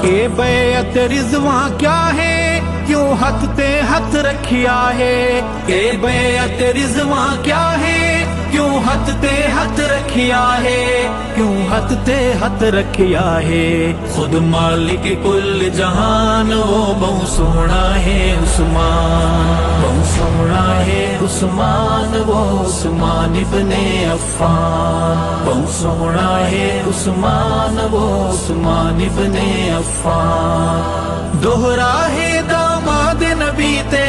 के बैअत रिजवा क्या है, क्यों हथ ते हथ रखिया है। के बैअत रिजवा क्या है, क्यों हथ ते हथ रखिया है, क्यों हथ ते हथ रखिया है। खुद मालिक कुल जहान वो बहु सोना है उस्मान, बहु सोना है उस्मान, वो उस्मान इब्ने अफ़्फ़ान। बहु सोना है उस्मान, वो उस्मान इब्ने अफ़्फ़ान। दोहरा है दामाद नबी ते